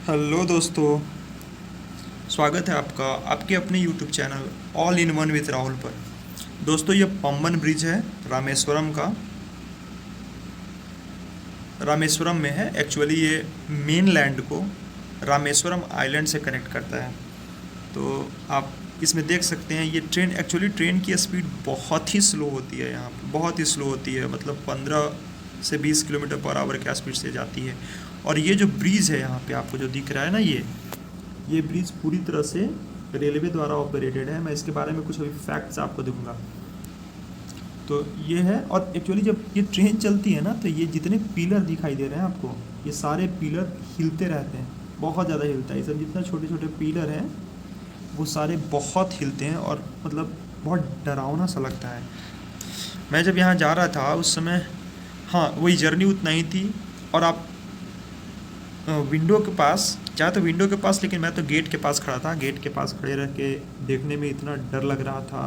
Hello दोस्तों, स्वागत है आपका आपके अपने YouTube channel all in one with Rahul पर। दोस्तों, ये पंबन ब्रिज है रामेश्वरम का। रामेश्वरम में है। एक्चुअली ये मेन लैंड को रामेश्वरम आइलैंड से कनेक्ट करता है। तो आप इसमें देख सकते हैं, ये ट्रेन की स्पीड बहुत ही स्लो होती है यहाँ पे, बहुत ही स्लो होती है। मतलब 15 से 20 किलोमीटर पर आवर की स्पीड से जाती है। और ये जो ब्रिज है यहाँ पे आपको जो दिख रहा है ना, ये ब्रिज पूरी तरह से रेलवे द्वारा ऑपरेटेड है। मैं इसके बारे में कुछ अभी फैक्ट्स आपको दूंगा। तो ये है। और एक्चुअली जब ये ट्रेन चलती है ना, तो ये जितने पिलर दिखाई दे रहे हैं आपको, ये सारे पिलर हिलते रहते हैं, बहुत ज़्यादा हिलता है। ये सब जितना छोटे छोटे पिलर हैं वो सारे बहुत हिलते हैं और मतलब बहुत डरावना सा लगता है। मैं जब यहाँ जा रहा था उस समय, हाँ, वही जर्नी उतना ही थी। और आप विंडो के पास जा तो विंडो के पास, लेकिन मैं तो गेट के पास खड़ा था। गेट के पास खड़े रह के देखने में इतना डर लग रहा था।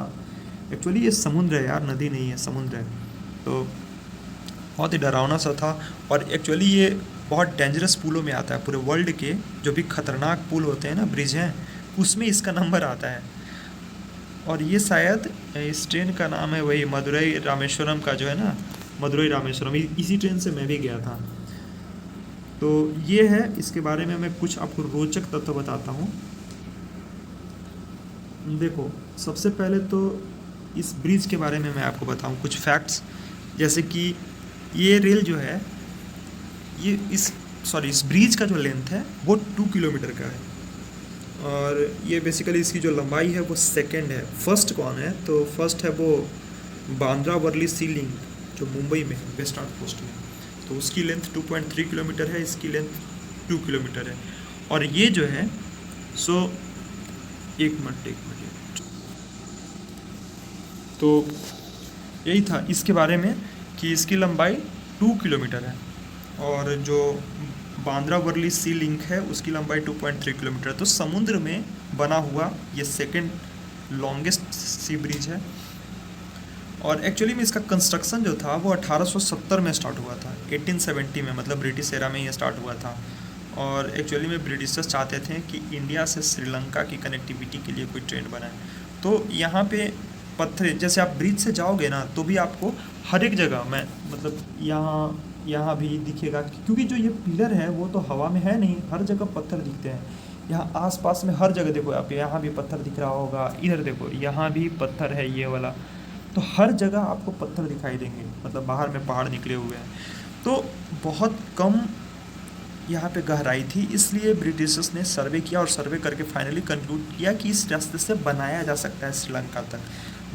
एक्चुअली ये समुद्र है यार, नदी नहीं है, समुद्र है। तो बहुत ही डरावना सा था। और एक्चुअली ये बहुत डेंजरस पुलों में आता है। पूरे वर्ल्ड के जो भी खतरनाक पुल होते हैं ना, ब्रिज हैं, उसमें इसका नंबर आता है। और ये शायद इस ट्रेन का नाम है वही मदुरई रामेश्वरम का जो है ना, मदुरई रामेश्वरम। इसी ट्रेन से मैं भी गया था। तो ये है, इसके बारे में मैं कुछ आपको रोचक तथ्य बताता हूँ। देखो, सबसे पहले तो इस ब्रिज के बारे में मैं आपको बताऊँ कुछ फैक्ट्स। जैसे कि ये रेल जो है, ये इस ब्रिज का जो लेंथ है वो 2 किलोमीटर का है। और ये बेसिकली इसकी जो लंबाई है वो सेकंड है। फर्स्ट कौन है? तो फर्स्ट है वो बांद्रा वर्ली सी लिंक, जो मुंबई में है, वेस्ट आउटपोस्ट में। तो उसकी लेंथ 2.3 किलोमीटर है, इसकी लेंथ 2 किलोमीटर है। और ये जो है सो एक मिनट तो यही था इसके बारे में कि इसकी लंबाई 2 किलोमीटर है। और जो बांद्रा वर्ली सी लिंक है उसकी लंबाई 2.3 किलोमीटर है। तो समुद्र में बना हुआ ये सेकेंड लॉन्गेस्ट सी ब्रिज है। और एक्चुअली में इसका कंस्ट्रक्शन जो था वो 1870 में स्टार्ट हुआ था, 1870 में, मतलब ब्रिटिश एरा में ये स्टार्ट हुआ था। और एक्चुअली में ब्रिटिशर्स चाहते थे कि इंडिया से श्रीलंका की कनेक्टिविटी के लिए कोई ट्रेन बनाए। तो यहाँ पे पत्थर, जैसे आप ब्रिज से जाओगे ना तो भी आपको हर एक जगह में, मतलब यहाँ भी दिखेगा, क्योंकि जो ये पिलर है वो तो हवा में है नहीं, हर जगह पत्थर दिखते हैं। यहाँ आसपास में हर जगह देखो आप, यहाँ भी पत्थर दिख रहा होगा, इधर देखो यहाँ भी पत्थर है ये वाला। तो हर जगह आपको पत्थर दिखाई देंगे, मतलब बाहर में पहाड़ निकले हुए हैं। तो बहुत कम यहाँ पे गहराई थी, इसलिए ब्रिटिशर्स ने सर्वे किया और सर्वे करके फाइनली कंक्लूड किया कि इस रास्ते से बनाया जा सकता है श्रीलंका तक।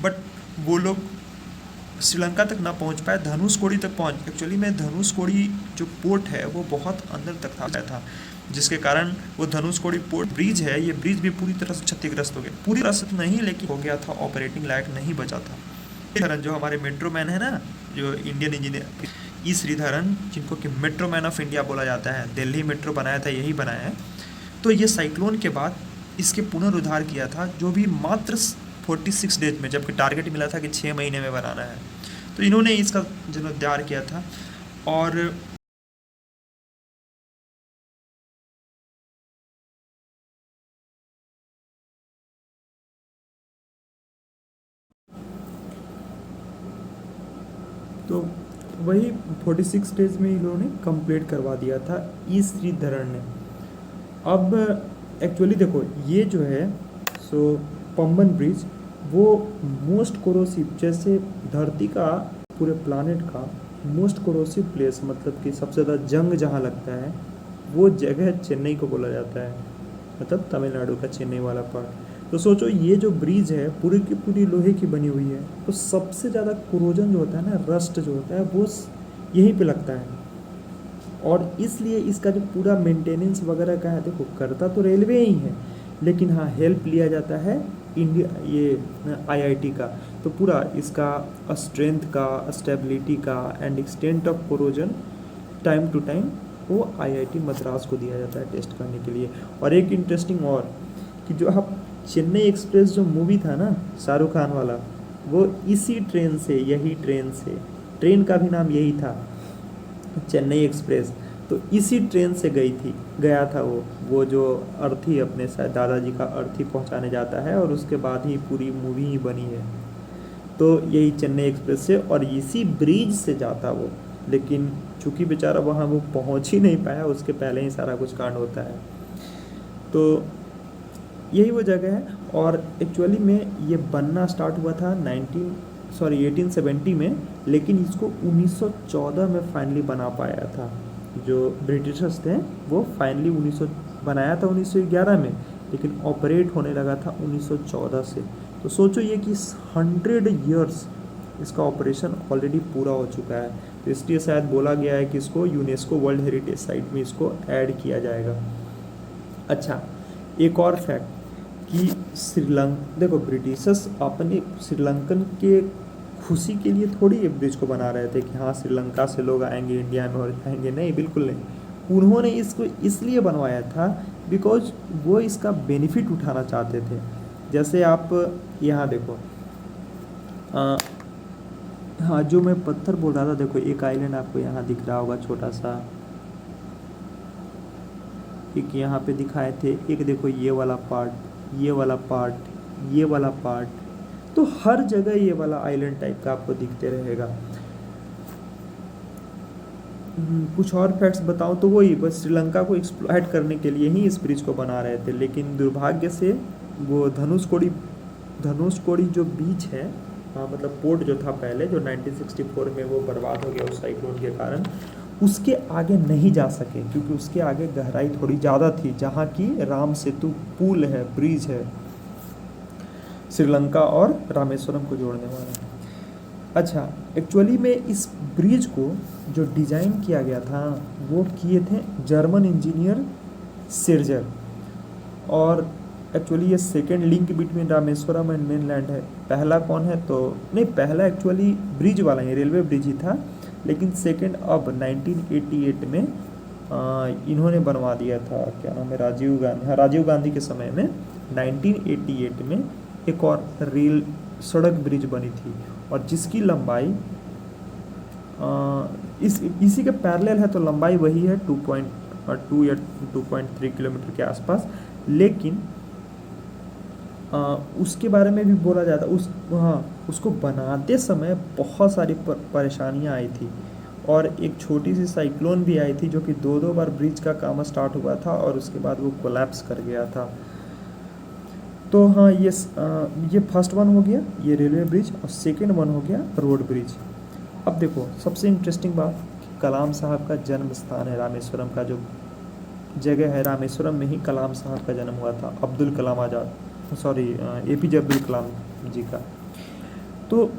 बट वो लोग श्रीलंका तक ना पहुँच पाए, धनुषकोडी तक पहुँच। एक्चुअली में धनुषकोडी जो पोर्ट है वो बहुत अंदर तक था, जिसके कारण वो धनुषकोडी पोर्ट ब्रिज है, ये ब्रिज भी पूरी तरह से क्षतिग्रस्त हो गया। पूरी तरह से तो नहीं, लेकिन हो गया था, ऑपरेटिंग लायक नहीं बचा था। श्रीधरन जो हमारे मेट्रो मैन है ना, जो इंडियन इंजीनियर ई श्रीधरन, जिनको कि मेट्रो मैन ऑफ इंडिया बोला जाता है, दिल्ली मेट्रो बनाया था, यही बनाया है। तो ये साइक्लोन के बाद इसके पुनरुद्धार किया था, जो भी मात्र 46 डेज में, जबकि टारगेट मिला था कि 6 महीने में बनाना है। तो इन्होंने इसका जीर्णोद्धार किया था। और तो वही 46 डेज में इन्होंने कंप्लीट करवा दिया था ई श्रीधरन ने। अब एक्चुअली देखो, ये जो है सो पंबन ब्रिज वो मोस्ट कोरोसिव, जैसे धरती का, पूरे प्लानेट का मोस्ट कोरोसिव प्लेस, मतलब कि सबसे ज़्यादा जंग जहाँ लगता है वो जगह चेन्नई को बोला जाता है, मतलब तमिलनाडु का चेन्नई वाला पार्ट। तो सोचो, ये जो ब्रिज है पूरी की पूरी लोहे की बनी हुई है, तो सबसे ज़्यादा कोरोजन जो होता है ना, रस्ट जो होता है, वो यहीं पे लगता है। और इसलिए इसका जो पूरा मेंटेनेंस वगैरह का है, देखो करता तो रेलवे ही है, लेकिन हाँ हेल्प लिया जाता है इंडिया, ये आईआईटी का। तो पूरा इसका स्ट्रेंथ का, स्टेबिलिटी का and extent of corrosion time to time वो आईआईटी मद्रास को दिया जाता है टेस्ट करने के लिए। और एक इंटरेस्टिंग और, कि जो आप चेन्नई एक्सप्रेस जो मूवी था ना शाहरुख खान वाला, वो इसी ट्रेन से, यही ट्रेन से, ट्रेन का भी नाम यही था, चेन्नई एक्सप्रेस। तो इसी ट्रेन से गया था वो जो अर्थी अपने शायद दादाजी का अर्थी पहुंचाने जाता है, और उसके बाद ही पूरी मूवी ही बनी है। तो यही चेन्नई एक्सप्रेस से और इसी ब्रिज से जाता वो, लेकिन चूंकि बेचारा वहाँ वो पहुँच ही नहीं पाया, उसके पहले ही सारा कुछ कांड होता है। तो यही वो जगह है। और एक्चुअली में ये बनना स्टार्ट हुआ था 1870 में, लेकिन इसको 1914 में फाइनली बना पाया था। जो ब्रिटिशर्स थे वो फाइनली 1900 बनाया था 1911 में, लेकिन ऑपरेट होने लगा था 1914 से। तो सोचो ये कि 100 ईयर्स इसका ऑपरेशन ऑलरेडी पूरा हो चुका है। तो इसलिए शायद बोला गया है कि इसको यूनेस्को वर्ल्ड हेरिटेज साइट में इसको ऐड किया जाएगा। अच्छा, एक और फैक्ट कि श्रीलंका, देखो ब्रिटिशर्स अपने श्रीलंकन के खुशी के लिए थोड़ी ये ब्रिज को बना रहे थे कि हाँ श्रीलंका से लोग आएंगे इंडिया में और जाएंगे, नहीं, बिल्कुल नहीं। उन्होंने इसको इसलिए बनवाया था बिकॉज वो इसका बेनिफिट उठाना चाहते थे। जैसे आप यहाँ देखो, हाँ जो मैं पत्थर बोल रहा था, देखो एक आइलैंड आपको यहाँ दिख रहा होगा छोटा सा, एक यहाँ पे दिखाए थे, एक देखो ये वाला पार्ट, ये वाला पार्ट, ये वाला पार्ट, तो हर जगह ये वाला आइलैंड टाइप का आपको दिखते रहेगा। कुछ और फैक्ट्स बताऊं तो वही बस श्रीलंका को एक्सप्लॉइट करने के लिए ही इस ब्रिज को बना रहे थे, लेकिन दुर्भाग्य से वो धनुषकोडी जो बीच है, मतलब पोर्ट जो था पहले, जो 1964 में वो बर्बाद हो गया उस साइक्लोन के कारण, उसके आगे नहीं जा सके क्योंकि उसके आगे गहराई थोड़ी ज़्यादा थी, जहाँ की राम सेतु पुल है, ब्रिज है, श्रीलंका और रामेश्वरम को जोड़ने वाला। अच्छा, एक्चुअली में इस ब्रिज को जो डिज़ाइन किया गया था वो किए थे जर्मन इंजीनियर सिरजर, और एक्चुअली ये second link between Rameswaram and mainland है। पहला कौन है तो नहीं, पहला एक्चुअली ब्रिज वाला ही, रेलवे ब्रिज ही था, लेकिन सेकेंड अब 1988 में इन्होंने बनवा दिया था, क्या नाम है, राजीव गांधी, हाँ राजीव गांधी के समय में 1988 में एक और रेल सड़क ब्रिज बनी थी, और जिसकी लंबाई इसी के पैरेलल है, तो लंबाई वही है 2.2 या 2.3 किलोमीटर के आसपास। लेकिन उसके बारे में भी बोला जाता, उसको बनाते समय बहुत सारी परेशानियां आई थी, और एक छोटी सी साइक्लोन भी आई थी जो कि दो बार ब्रिज का काम स्टार्ट हुआ था और उसके बाद वो कोलैप्स कर गया था। तो हाँ, ये फर्स्ट वन हो गया, ये रेलवे ब्रिज, और सेकेंड वन हो गया रोड ब्रिज। अब देखो सबसे इंटरेस्टिंग बात, कलाम साहब का जन्म स्थान है रामेश्वरम का, जो जगह है रामेश्वरम में ही कलाम साहब का जन्म हुआ था, अब्दुल कलाम आज़ाद, सॉरी APJ अब्दुल कलाम जी का। तो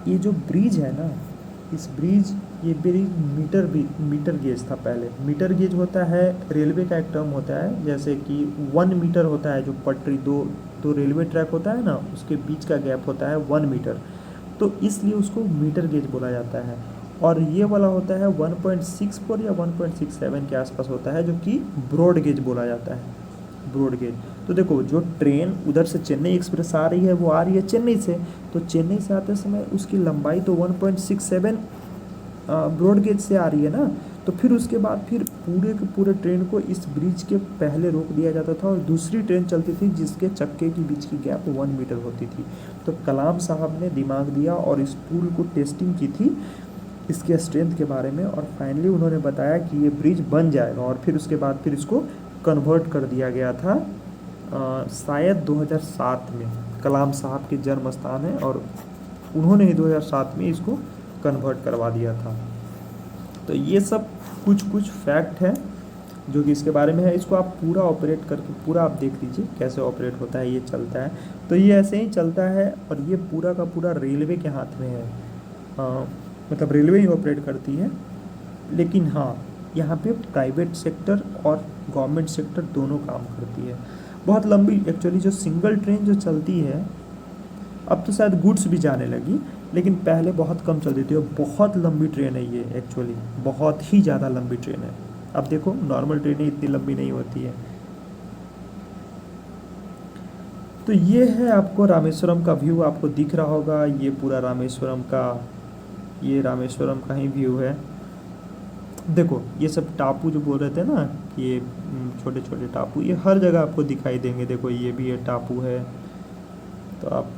ये जो ब्रिज है ना, ये ब्रिज मीटर गेज था पहले। मीटर गेज होता है रेलवे का एक टर्म होता है, जैसे कि 1 मीटर होता है जो पटरी, दो रेलवे ट्रैक होता है ना, उसके बीच का गैप होता है 1 मीटर, तो इसलिए उसको मीटर गेज बोला जाता है। और ये वाला होता है 1.64 या 1.67 के आसपास होता है, जो कि ब्रॉड गेज बोला जाता है, ब्रॉड गेज। तो देखो जो ट्रेन उधर से चेन्नई एक्सप्रेस आ रही है, वो आ रही है चेन्नई से, तो चेन्नई से आते समय उसकी लंबाई तो 1.67 ब्रॉड गेज से आ रही है ना, तो फिर उसके बाद फिर पूरे के पूरे ट्रेन को इस ब्रिज के पहले रोक दिया जाता था, और दूसरी ट्रेन चलती थी जिसके चक्के के बीच की गैप 1 मीटर होती थी। तो कलाम साहब ने दिमाग दिया और इस पुल को टेस्टिंग की थी इसके स्ट्रेंथ के बारे में, और फाइनली उन्होंने बताया कि ये ब्रिज बन जाएगा, और फिर उसके बाद फिर इसको कन्वर्ट कर दिया गया था शायद 2007 में। कलाम साहब के जन्म स्थान है और उन्होंने ही 2007 में इसको कन्वर्ट करवा दिया था। तो ये सब कुछ फैक्ट है जो कि इसके बारे में है। इसको आप पूरा ऑपरेट करके पूरा आप देख लीजिए कैसे ऑपरेट होता है, ये चलता है। तो ये ऐसे ही चलता है, और ये पूरा का पूरा रेलवे के हाथ में है, मतलब रेलवे ही ऑपरेट करती है। लेकिन हाँ, यहाँ पे प्राइवेट सेक्टर और गवर्नमेंट सेक्टर दोनों काम करती है। बहुत लंबी एक्चुअली जो सिंगल ट्रेन जो चलती है, अब तो शायद गुड्स भी जाने लगी, लेकिन पहले बहुत कम चलती थी, और बहुत लंबी ट्रेन है ये, एक्चुअली बहुत ही ज़्यादा लंबी ट्रेन है। अब देखो नॉर्मल ट्रेनें इतनी लंबी नहीं होती है। तो ये है आपको रामेश्वरम का व्यू आपको दिख रहा होगा, ये पूरा रामेश्वरम का ही व्यू है। देखो ये सब टापू जो बोल रहे थे ना कि ये छोटे छोटे टापू, ये हर जगह आपको दिखाई देंगे। देखो ये भी ये टापू है, तो आप